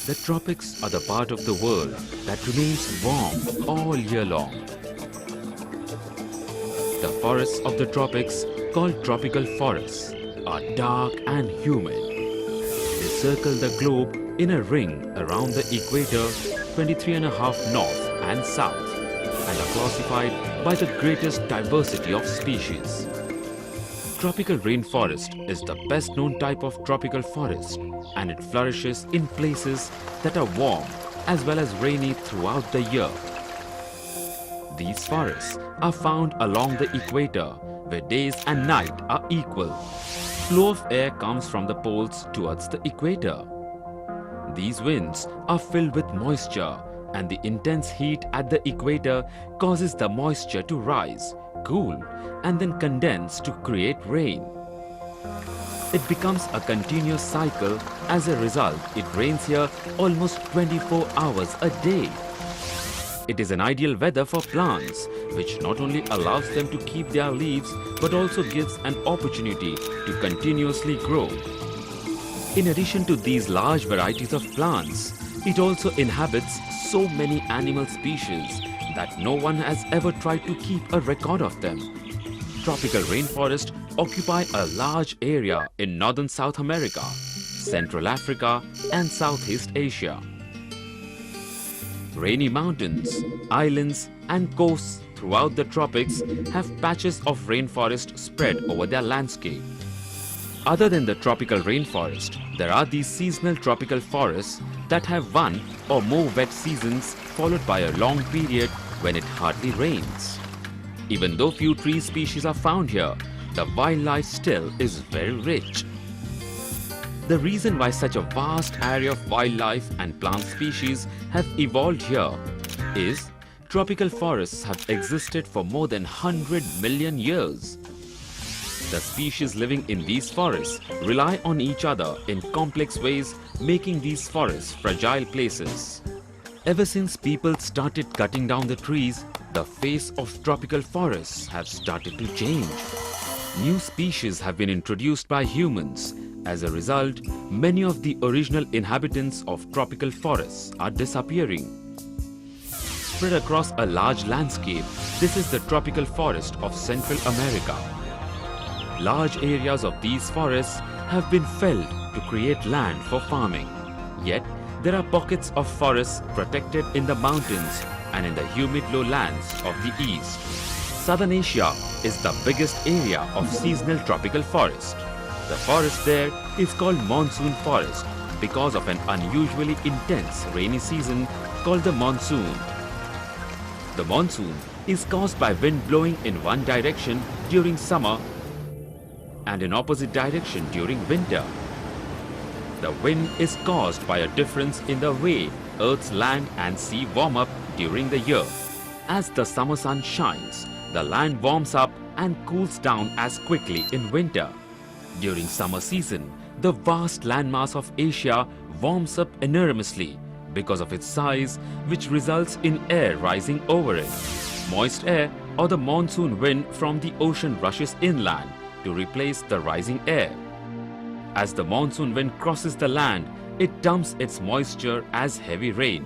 The tropics are the part of the world that remains warm all year long. The forests of the tropics, called tropical forests, are dark and humid. They circle the globe in a ring around the equator 23.5 north and south and are classified by the greatest diversity of species. Tropical rainforest is the best known type of tropical forest, and it flourishes in places that are warm as well as rainy throughout the year. These forests are found along the equator where days and night are equal. Flow of air comes from the poles towards the equator. These winds are filled with moisture, and the intense heat at the equator causes the moisture to rise, cool, and then condense to create rain. It becomes a continuous cycle. As a result, it rains here almost 24 hours a day. It is an ideal weather for plants, which not only allows them to keep their leaves but also gives an opportunity to continuously grow. In addition to these large varieties of plants, it also inhabits so many animal species that no one has ever tried to keep a record of them. Tropical rainforests occupy a large area in northern South America, Central Africa, and Southeast Asia. Rainy mountains, islands, and coasts throughout the tropics have patches of rainforest spread over their landscape. Other than the tropical rainforest, there are these seasonal tropical forests that have one or more wet seasons followed by a long period when it hardly rains. Even though few tree species are found here, the wildlife still is very rich. The reason why such a vast area of wildlife and plant species have evolved here is tropical forests have existed for more than 100 million years. The species living in these forests rely on each other in complex ways, making these forests fragile places. Ever since people started cutting down the trees, the face of tropical forests have started to change. New species have been introduced by humans. As a result, many of the original inhabitants of tropical forests are disappearing. Spread across a large landscape, this is the tropical forest of Central America. Large areas of these forests have been felled to create land for farming. Yet, there are pockets of forests protected in the mountains and in the humid lowlands of the east. Southern Asia is the biggest area of seasonal tropical forest. The forest there is called monsoon forest because of an unusually intense rainy season called the monsoon. The monsoon is caused by wind blowing in one direction during summer and in opposite direction during winter. The wind is caused by a difference in the way Earth's land and sea warm up during the year. As the summer sun shines, the land warms up and cools down as quickly in winter. During summer season, the vast landmass of Asia warms up enormously because of its size, which results in air rising over it. Moist air or the monsoon wind from the ocean rushes inland to replace the rising air. As the monsoon wind crosses the land, it dumps its moisture as heavy rain.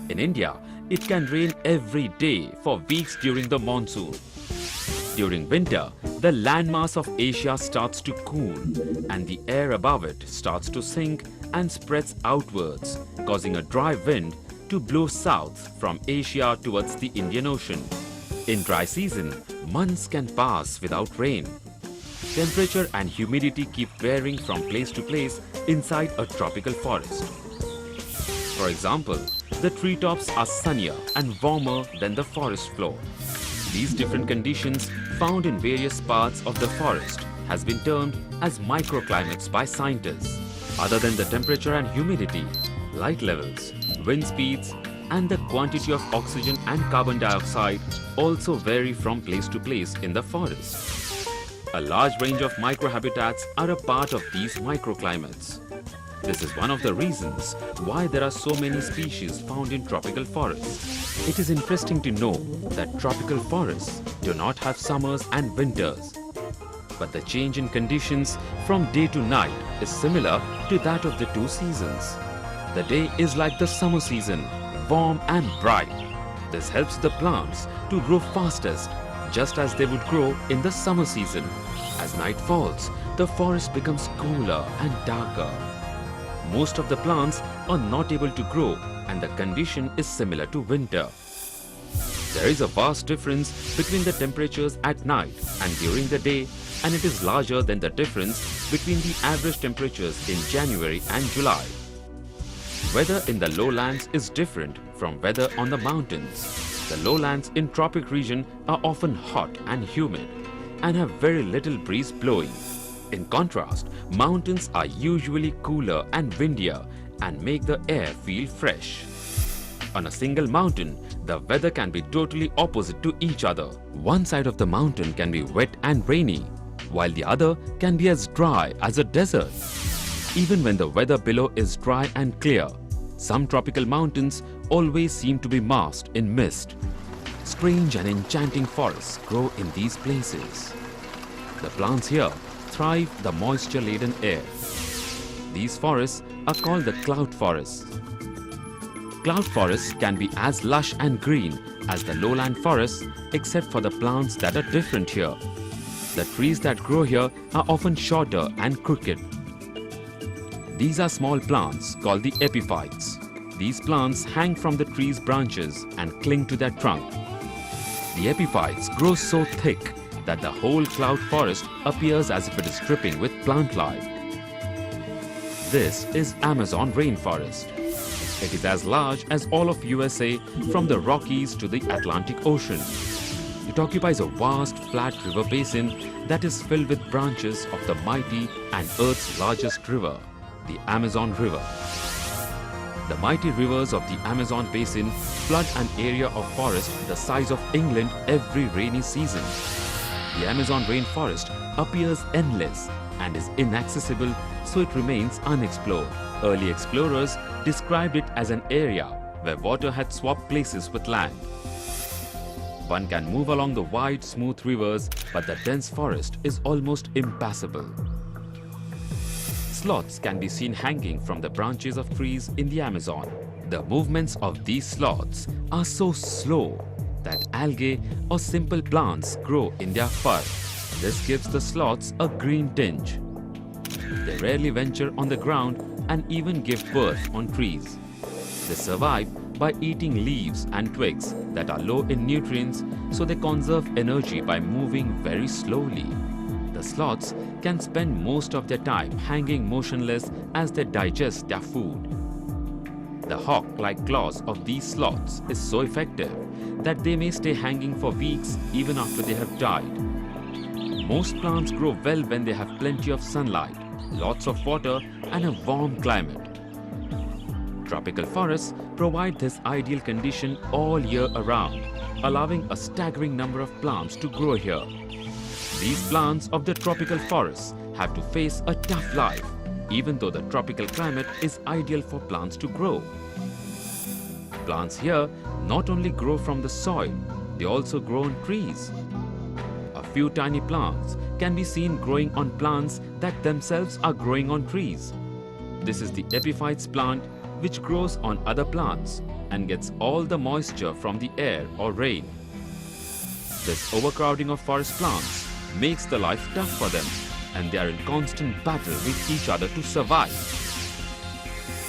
In India, it can rain every day for weeks during the monsoon. During winter, the landmass of Asia starts to cool and the air above it starts to sink and spreads outwards, causing a dry wind to blow south from Asia towards the Indian Ocean. In dry season, months can pass without rain. Temperature and humidity keep varying from place to place inside a tropical forest. For example, the treetops are sunnier and warmer than the forest floor. These different conditions found in various parts of the forest has been termed as microclimates by scientists. Other than the temperature and humidity, light levels, wind speeds, and the quantity of oxygen and carbon dioxide also vary from place to place in the forest. A large range of microhabitats are a part of these microclimates. This is one of the reasons why there are so many species found in tropical forests. It is interesting to know that tropical forests do not have summers and winters. But the change in conditions from day to night is similar to that of the two seasons. The day is like the summer season, warm and bright. This helps the plants to grow fastest, just as they would grow in the summer season. As night falls, the forest becomes cooler and darker. Most of the plants are not able to grow, and the condition is similar to winter. There is a vast difference between the temperatures at night and during the day, and it is larger than the difference between the average temperatures in January and July. Weather in the lowlands is different from weather on the mountains. The lowlands in tropic region are often hot and humid and have very little breeze blowing. In contrast, mountains are usually cooler and windier and make the air feel fresh. On a single mountain, the weather can be totally opposite to each other. One side of the mountain can be wet and rainy, while the other can be as dry as a desert. Even when the weather below is dry and clear, some tropical mountains always seem to be masked in mist. Strange and enchanting forests grow in these places. The plants here thrive the moisture-laden air. These forests are called the cloud forests. Cloud forests can be as lush and green as the lowland forests, except for the plants that are different here. The trees that grow here are often shorter and crooked. These are small plants called the epiphytes. These plants hang from the tree's branches and cling to their trunk. The epiphytes grow so thick that the whole cloud forest appears as if it is dripping with plant life. This is Amazon rainforest. It is as large as all of USA from the Rockies to the Atlantic Ocean. It occupies a vast flat river basin that is filled with branches of the mighty and Earth's largest river, the Amazon River. The mighty rivers of the Amazon basin flood an area of forest the size of England every rainy season. The Amazon rainforest appears endless and is inaccessible, so it remains unexplored. Early explorers described it as an area where water had swapped places with land. One can move along the wide, smooth rivers, but the dense forest is almost impassable. Sloths can be seen hanging from the branches of trees in the Amazon. The movements of these sloths are so slow that algae or simple plants grow in their fur. This gives the sloths a green tinge. They rarely venture on the ground and even give birth on trees. They survive by eating leaves and twigs that are low in nutrients, so they conserve energy by moving very slowly. The sloths can spend most of their time hanging motionless as they digest their food. The hawk-like claws of these sloths is so effective that they may stay hanging for weeks even after they have died. Most plants grow well when they have plenty of sunlight, lots of water and a warm climate. Tropical forests provide this ideal condition all year around, allowing a staggering number of plants to grow here. These plants of the tropical forests have to face a tough life, even though the tropical climate is ideal for plants to grow. Plants here not only grow from the soil, they also grow on trees. A few tiny plants can be seen growing on plants that themselves are growing on trees. This is the epiphytes plant, which grows on other plants and gets all the moisture from the air or rain. This overcrowding of forest plants makes the life tough for them, and they are in constant battle with each other to survive.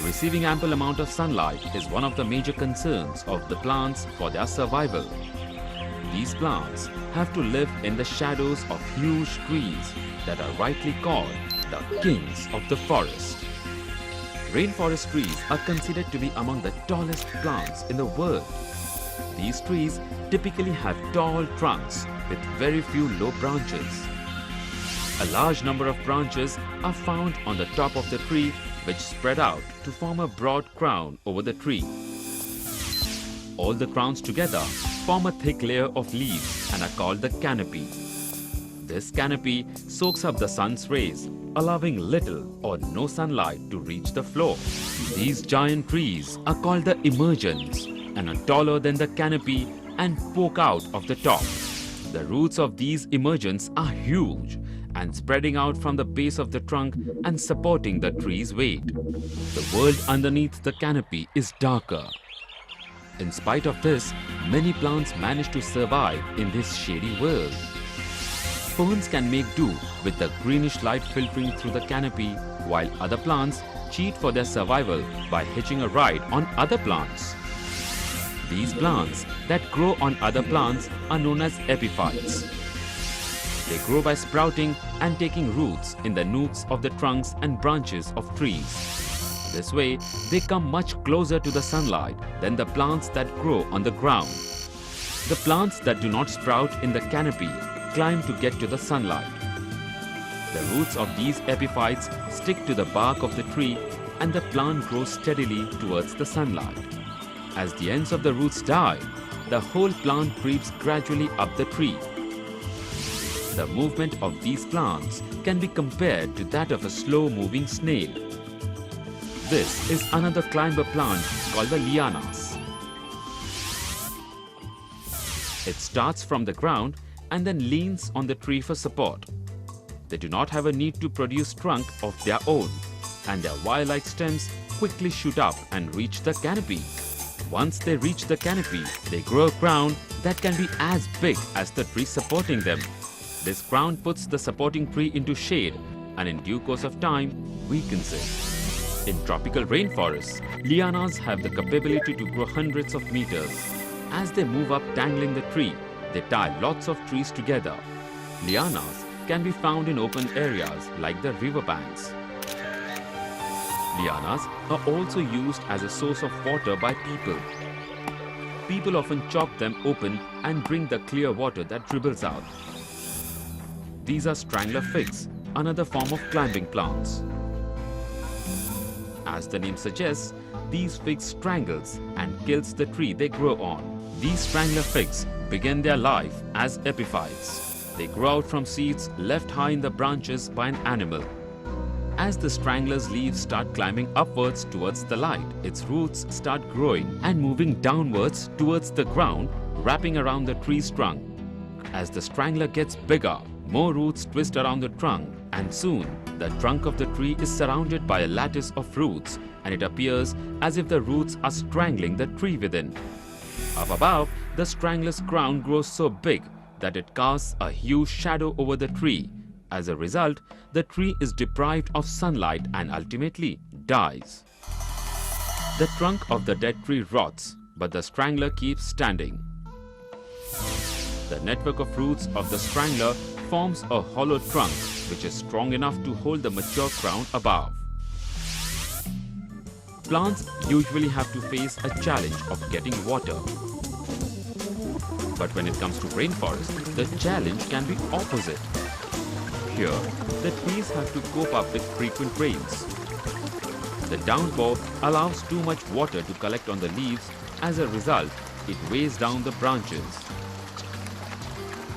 Receiving ample amount of sunlight is one of the major concerns of the plants for their survival. These plants have to live in the shadows of huge trees that are rightly called the kings of the forest. Rainforest trees are considered to be among the tallest plants in the world. These trees typically have tall trunks with very few low branches. A large number of branches are found on the top of the tree, which spread out to form a broad crown over the tree. All the crowns together form a thick layer of leaves and are called the canopy. This canopy soaks up the sun's rays, allowing little or no sunlight to reach the floor. These giant trees are called the emergents and are taller than the canopy and poke out of the top. The roots of these emergents are huge and spreading out from the base of the trunk and supporting the tree's weight. The world underneath the canopy is darker. In spite of this, many plants manage to survive in this shady world. Ferns can make do with the greenish light filtering through the canopy, while other plants cheat for their survival by hitching a ride on other plants. These plants that grow on other plants are known as epiphytes. They grow by sprouting and taking roots in the nooks of the trunks and branches of trees. This way, they come much closer to the sunlight than the plants that grow on the ground. The plants that do not sprout in the canopy climb to get to the sunlight. The roots of these epiphytes stick to the bark of the tree and the plant grows steadily towards the sunlight. As the ends of the roots die, the whole plant creeps gradually up the tree. The movement of these plants can be compared to that of a slow-moving snail. This is another climber plant called the lianas. It starts from the ground and then leans on the tree for support. They do not have a need to produce trunk of their own, and their wire-like stems quickly shoot up and reach the canopy. Once they reach the canopy, they grow a crown that can be as big as the tree supporting them. This crown puts the supporting tree into shade and in due course of time weakens it. In tropical rainforests, lianas have the capability to grow hundreds of meters. As they move up tangling the tree, they tie lots of trees together. Lianas can be found in open areas like the riverbanks. Lianas are also used as a source of water by people. People often chop them open and drink the clear water that dribbles out. These are strangler figs, another form of climbing plants. As the name suggests, these figs strangles and kills the tree they grow on. These strangler figs begin their life as epiphytes. They grow out from seeds left high in the branches by an animal. As the strangler's leaves start climbing upwards towards the light, its roots start growing and moving downwards towards the ground, wrapping around the tree's trunk. As the strangler gets bigger, more roots twist around the trunk, and soon the trunk of the tree is surrounded by a lattice of roots, and it appears as if the roots are strangling the tree within. Up above, the strangler's crown grows so big that it casts a huge shadow over the tree. As a result, the tree is deprived of sunlight and ultimately dies. The trunk of the dead tree rots, but the strangler keeps standing. The network of roots of the strangler forms a hollow trunk which is strong enough to hold the mature crown above. Plants usually have to face a challenge of getting water. But when it comes to rainforest, the challenge can be opposite. Here, the trees have to cope up with frequent rains. The downpour allows too much water to collect on the leaves. As a result, it weighs down the branches.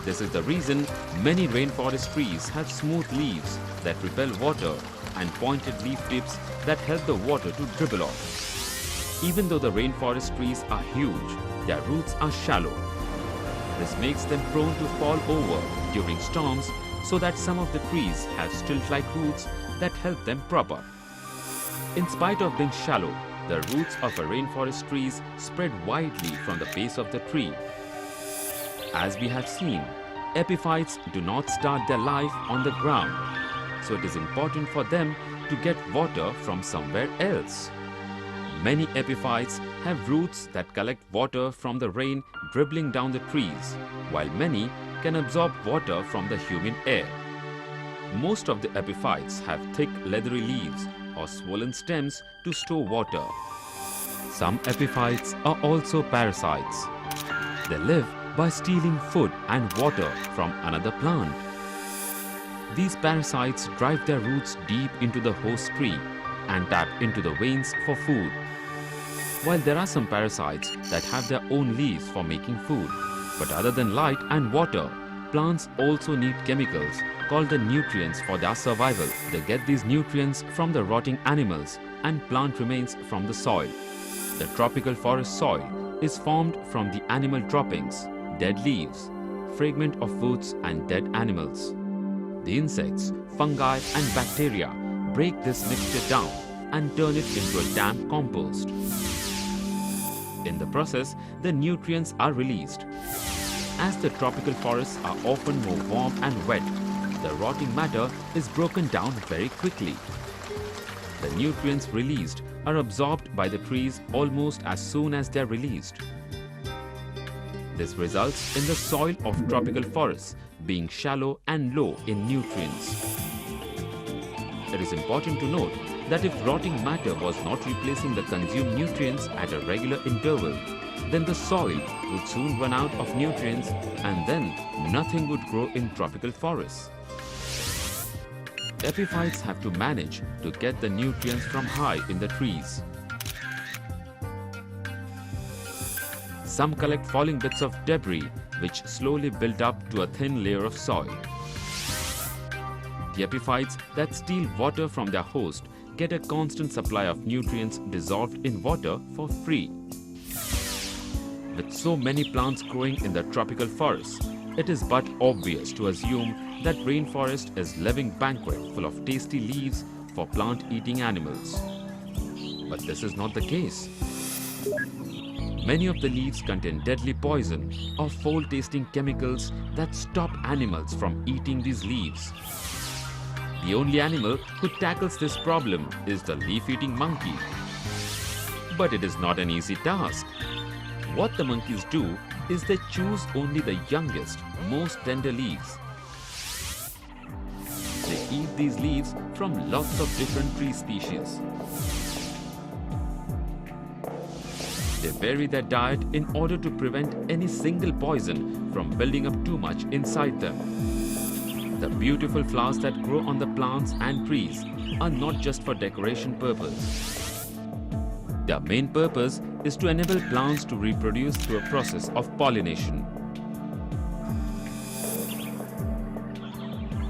This is the reason many rainforest trees have smooth leaves that repel water and pointed leaf tips that help the water to dribble off. Even though the rainforest trees are huge, their roots are shallow. This makes them prone to fall over during storms, so that some of the trees have stilt-like roots that help them prop up. In spite of being shallow, the roots of a rainforest trees spread widely from the base of the tree. As we have seen, epiphytes do not start their life on the ground, so it is important for them to get water from somewhere else. Many epiphytes have roots that collect water from the rain dribbling down the trees, while many can absorb water from the humid air. Most of the epiphytes have thick leathery leaves or swollen stems to store water. Some epiphytes are also parasites. They live by stealing food and water from another plant. These parasites drive their roots deep into the host tree and tap into the veins for food. While there are some parasites that have their own leaves for making food, but other than light and water, plants also need chemicals called the nutrients for their survival. They get these nutrients from the rotting animals and plant remains from the soil. The tropical forest soil is formed from the animal droppings, dead leaves, fragment of woods and dead animals. The insects, fungi and bacteria break this mixture down and turn it into a damp compost. In the process, the nutrients are released. As the tropical forests are often more warm and wet, the rotting matter is broken down very quickly. The nutrients released are absorbed by the trees almost as soon as they are released. This results in the soil of tropical forests being shallow and low in nutrients. It is important to note that if rotting matter was not replacing the consumed nutrients at a regular interval, then the soil would soon run out of nutrients and then nothing would grow in tropical forests. Epiphytes have to manage to get the nutrients from high in the trees. Some collect falling bits of debris which slowly build up to a thin layer of soil. The epiphytes that steal water from their host get a constant supply of nutrients dissolved in water for free. With so many plants growing in the tropical forests, it is but obvious to assume that rainforest is living banquet full of tasty leaves for plant-eating animals. But this is not the case. Many of the leaves contain deadly poison or foul-tasting chemicals that stop animals from eating these leaves. The only animal who tackles this problem is the leaf-eating monkey. But it is not an easy task. What the monkeys do is they choose only the youngest, most tender leaves. They eat these leaves from lots of different tree species. They vary their diet in order to prevent any single poison from building up too much inside them. The beautiful flowers that grow on the plants and trees are not just for decoration purpose. Their main purpose is to enable plants to reproduce through a process of pollination.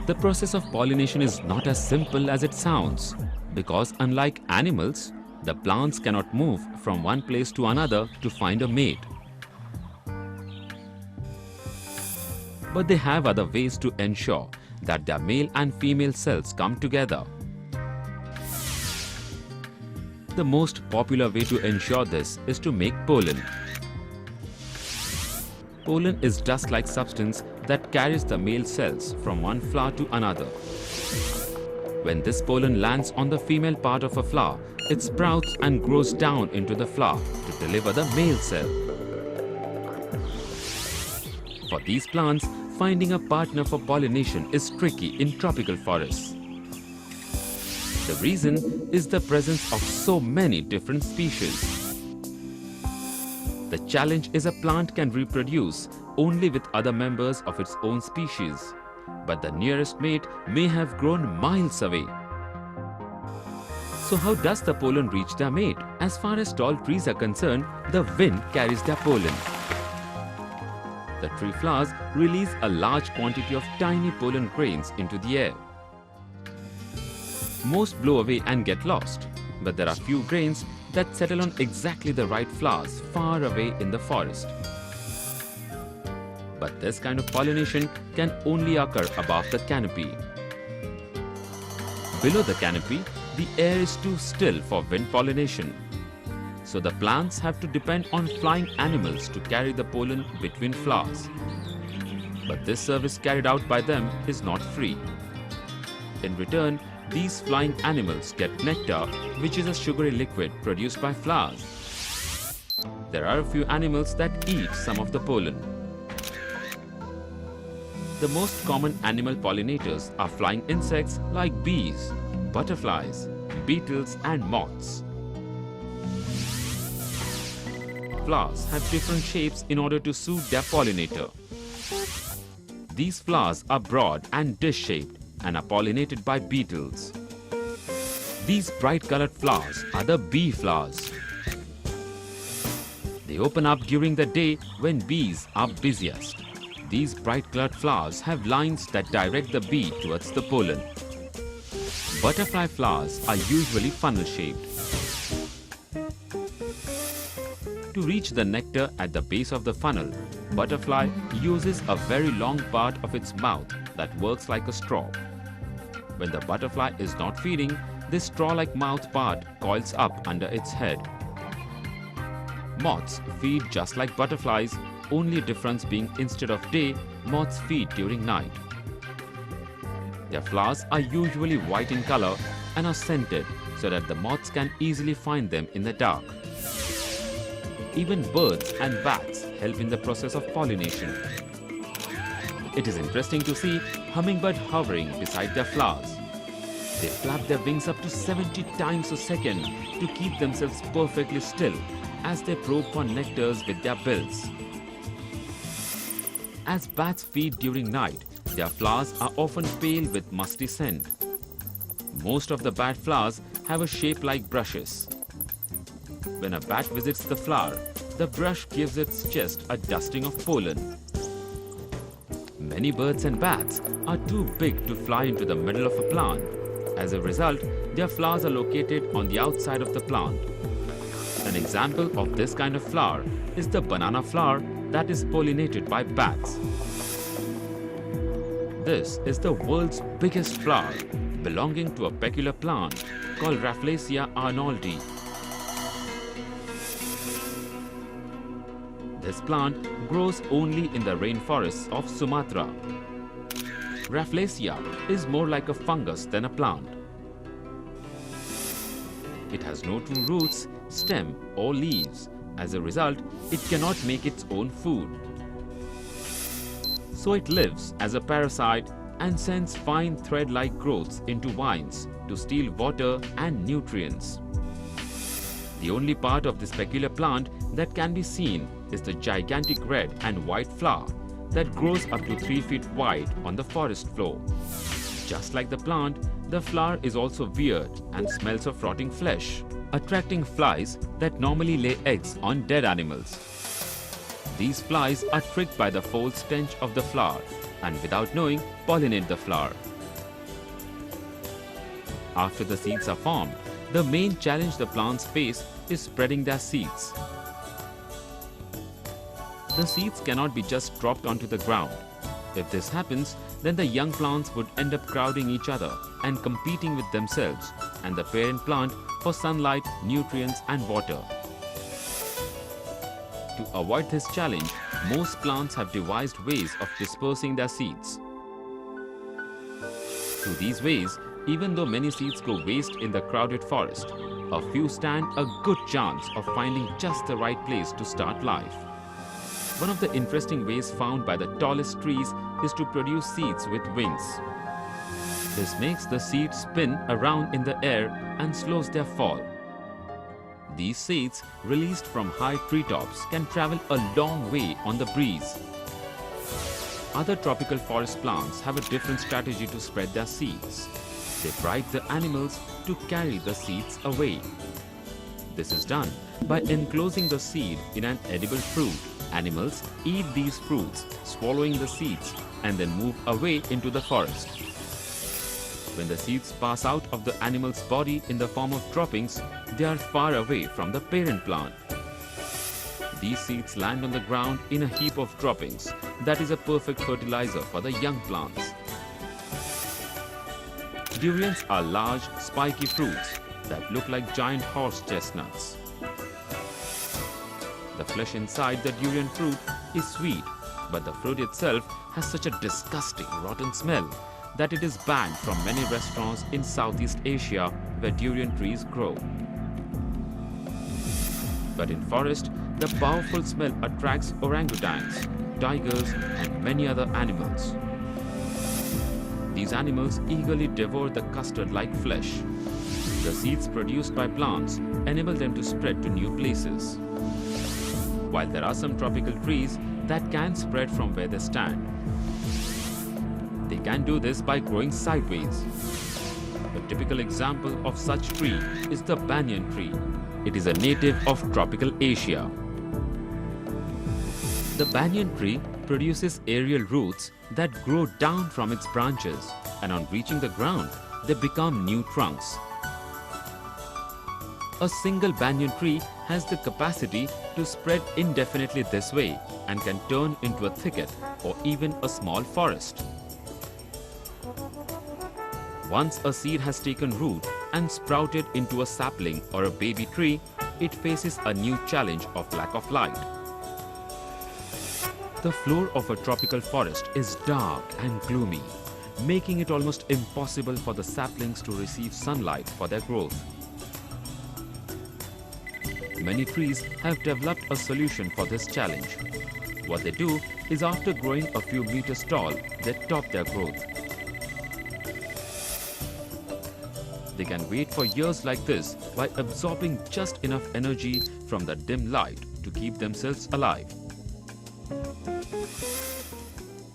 The process of pollination is not as simple as it sounds, because unlike animals, the plants cannot move from one place to another to find a mate. But they have other ways to ensure that their male and female cells come together. The most popular way to ensure this is to make pollen. Pollen is dust-like substance that carries the male cells from one flower to another. When this pollen lands on the female part of a flower, it sprouts and grows down into the flower to deliver the male cell. For these plants, finding a partner for pollination is tricky in tropical forests. The reason is the presence of so many different species. The challenge is a plant can reproduce only with other members of its own species, but the nearest mate may have grown miles away. So how does the pollen reach their mate? As far as tall trees are concerned, the wind carries their pollen. The tree flowers release a large quantity of tiny pollen grains into the air. Most blow away and get lost, but there are few grains that settle on exactly the right flowers far away in the forest. But this kind of pollination can only occur above the canopy. Below the canopy, the air is too still for wind pollination. So the plants have to depend on flying animals to carry the pollen between flowers. But this service carried out by them is not free. In return, these flying animals get nectar, which is a sugary liquid produced by flowers. There are a few animals that eat some of the pollen. The most common animal pollinators are flying insects like bees, butterflies, beetles and moths. Flowers have different shapes in order to suit their pollinator. These flowers are broad and dish-shaped and are pollinated by beetles. These bright-colored flowers are the bee flowers. They open up during the day when bees are busiest. These bright-colored flowers have lines that direct the bee towards the pollen. Butterfly flowers are usually funnel-shaped. To reach the nectar at the base of the funnel, butterfly uses a very long part of its mouth that works like a straw. When the butterfly is not feeding, this straw-like mouth part coils up under its head. Moths feed just like butterflies, only difference being instead of day, moths feed during night. Their flowers are usually white in color and are scented so that the moths can easily find them in the dark. Even birds and bats help in the process of pollination. It is interesting to see hummingbirds hovering beside their flowers. They flap their wings up to 70 times a second to keep themselves perfectly still as they probe for nectars with their bills. As bats feed during night, their flowers are often pale with musty scent. Most of the bat flowers have a shape like brushes. When a bat visits the flower, the brush gives its chest a dusting of pollen. Many birds and bats are too big to fly into the middle of a plant. As a result, their flowers are located on the outside of the plant. An example of this kind of flower is the banana flower that is pollinated by bats. This is the world's biggest flower, belonging to a peculiar plant called Rafflesia arnoldi. This plant grows only in the rainforests of Sumatra. Rafflesia is more like a fungus than a plant. It has no true roots, stem or leaves. As a result, it cannot make its own food. So it lives as a parasite and sends fine thread-like growths into vines to steal water and nutrients. The only part of this peculiar plant that can be seen is the gigantic red and white flower that grows up to 3 feet wide on the forest floor. Just like the plant, the flower is also weird and smells of rotting flesh, attracting flies that normally lay eggs on dead animals. These flies are tricked by the foul stench of the flower and without knowing pollinate the flower. After the seeds are formed, the main challenge the plants face is spreading their seeds. The seeds cannot be just dropped onto the ground. If this happens, then the young plants would end up crowding each other and competing with themselves and the parent plant for sunlight, nutrients and water. To avoid this challenge, most plants have devised ways of dispersing their seeds. Through these ways, even though many seeds go waste in the crowded forest, a few stand a good chance of finding just the right place to start life. One of the interesting ways found by the tallest trees is to produce seeds with wings. This makes the seeds spin around in the air and slows their fall. These seeds, released from high treetops, can travel a long way on the breeze. Other tropical forest plants have a different strategy to spread their seeds. They bribe the animals to carry the seeds away. This is done by enclosing the seed in an edible fruit. Animals eat these fruits, swallowing the seeds, and then move away into the forest. When the seeds pass out of the animal's body in the form of droppings, they are far away from the parent plant. These seeds land on the ground in a heap of droppings that is a perfect fertilizer for the young plants. Durians are large, spiky fruits that look like giant horse chestnuts. The flesh inside the durian fruit is sweet, but the fruit itself has such a disgusting, rotten smell that it is banned from many restaurants in Southeast Asia where durian trees grow. But in forest, the powerful smell attracts orangutans, tigers, and many other animals. These animals eagerly devour the custard-like flesh. The seeds produced by plants enable them to spread to new places. While there are some tropical trees that can spread from where they stand, they can do this by growing sideways. A typical example of such tree is the banyan tree. It is a native of tropical Asia. The banyan tree produces aerial roots that grow down from its branches, and on reaching the ground, they become new trunks. A single banyan tree has the capacity to spread indefinitely this way and can turn into a thicket or even a small forest. Once a seed has taken root and sprouted into a sapling or a baby tree, it faces a new challenge of lack of light. The floor of a tropical forest is dark and gloomy, making it almost impossible for the saplings to receive sunlight for their growth. Many trees have developed a solution for this challenge. What they do is, after growing a few meters tall, they top their growth. They can wait for years like this by absorbing just enough energy from the dim light to keep themselves alive.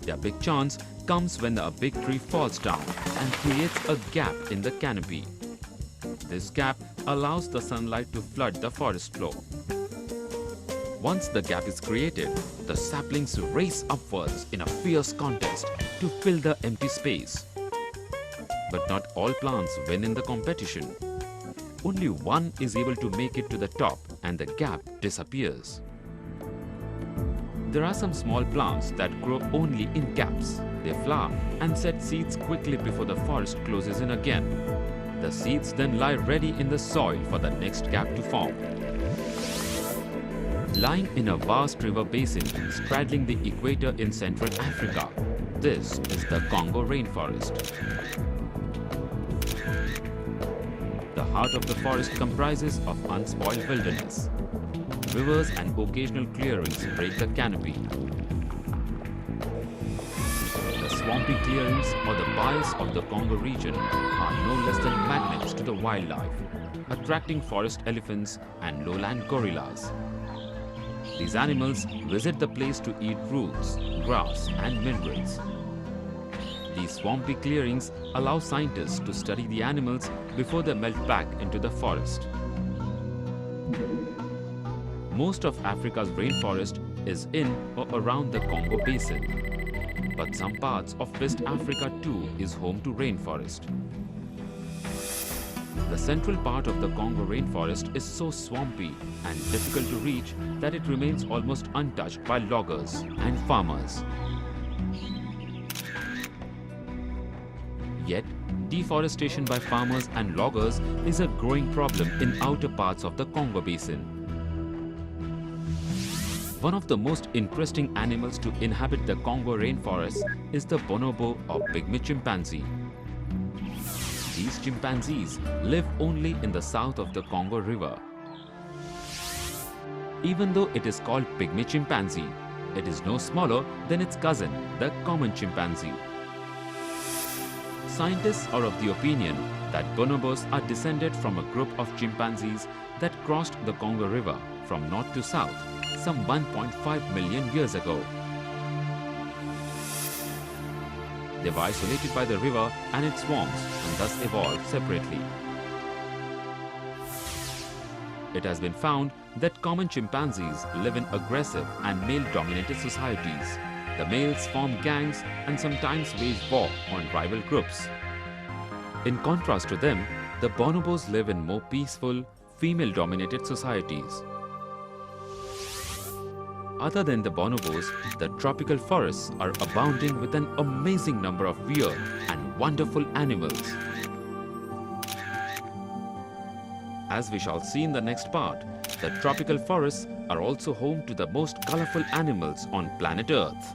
Their big chance comes when a big tree falls down and creates a gap in the canopy. This gap allows the sunlight to flood the forest floor. Once the gap is created, the saplings race upwards in a fierce contest to fill the empty space. But not all plants win in the competition. Only one is able to make it to the top and the gap disappears. There are some small plants that grow only in gaps. They flower and set seeds quickly before the forest closes in again. The seeds then lie ready in the soil for the next gap to form. Lying in a vast river basin straddling the equator in Central Africa, this is the Congo rainforest. The heart of the forest comprises of unspoiled wilderness. Rivers and occasional clearings break the canopy. The swampy clearings or the bayous of the Congo region are no less than magnets to the wildlife, attracting forest elephants and lowland gorillas. These animals visit the place to eat roots, grass and minerals. These swampy clearings allow scientists to study the animals before they melt back into the forest. Most of Africa's rainforest is in or around the Congo basin, but some parts of West Africa too is home to rainforest. The central part of the Congo rainforest is so swampy and difficult to reach that it remains almost untouched by loggers and farmers. Yet, deforestation by farmers and loggers is a growing problem in outer parts of the Congo basin. One of the most interesting animals to inhabit the Congo rainforest is the bonobo or pygmy chimpanzee. These chimpanzees live only in the south of the Congo River. Even though it is called pygmy chimpanzee, it is no smaller than its cousin, the common chimpanzee. Scientists are of the opinion that bonobos are descended from a group of chimpanzees that crossed the Congo River from north to south some 1.5 million years ago. They were isolated by the river and its swamps and thus evolved separately. It has been found that common chimpanzees live in aggressive and male-dominated societies. The males form gangs and sometimes wage war on rival groups. In contrast to them, the bonobos live in more peaceful, female-dominated societies. Other than the bonobos, the tropical forests are abounding with an amazing number of weird and wonderful animals. As we shall see in the next part, the tropical forests are also home to the most colorful animals on planet Earth.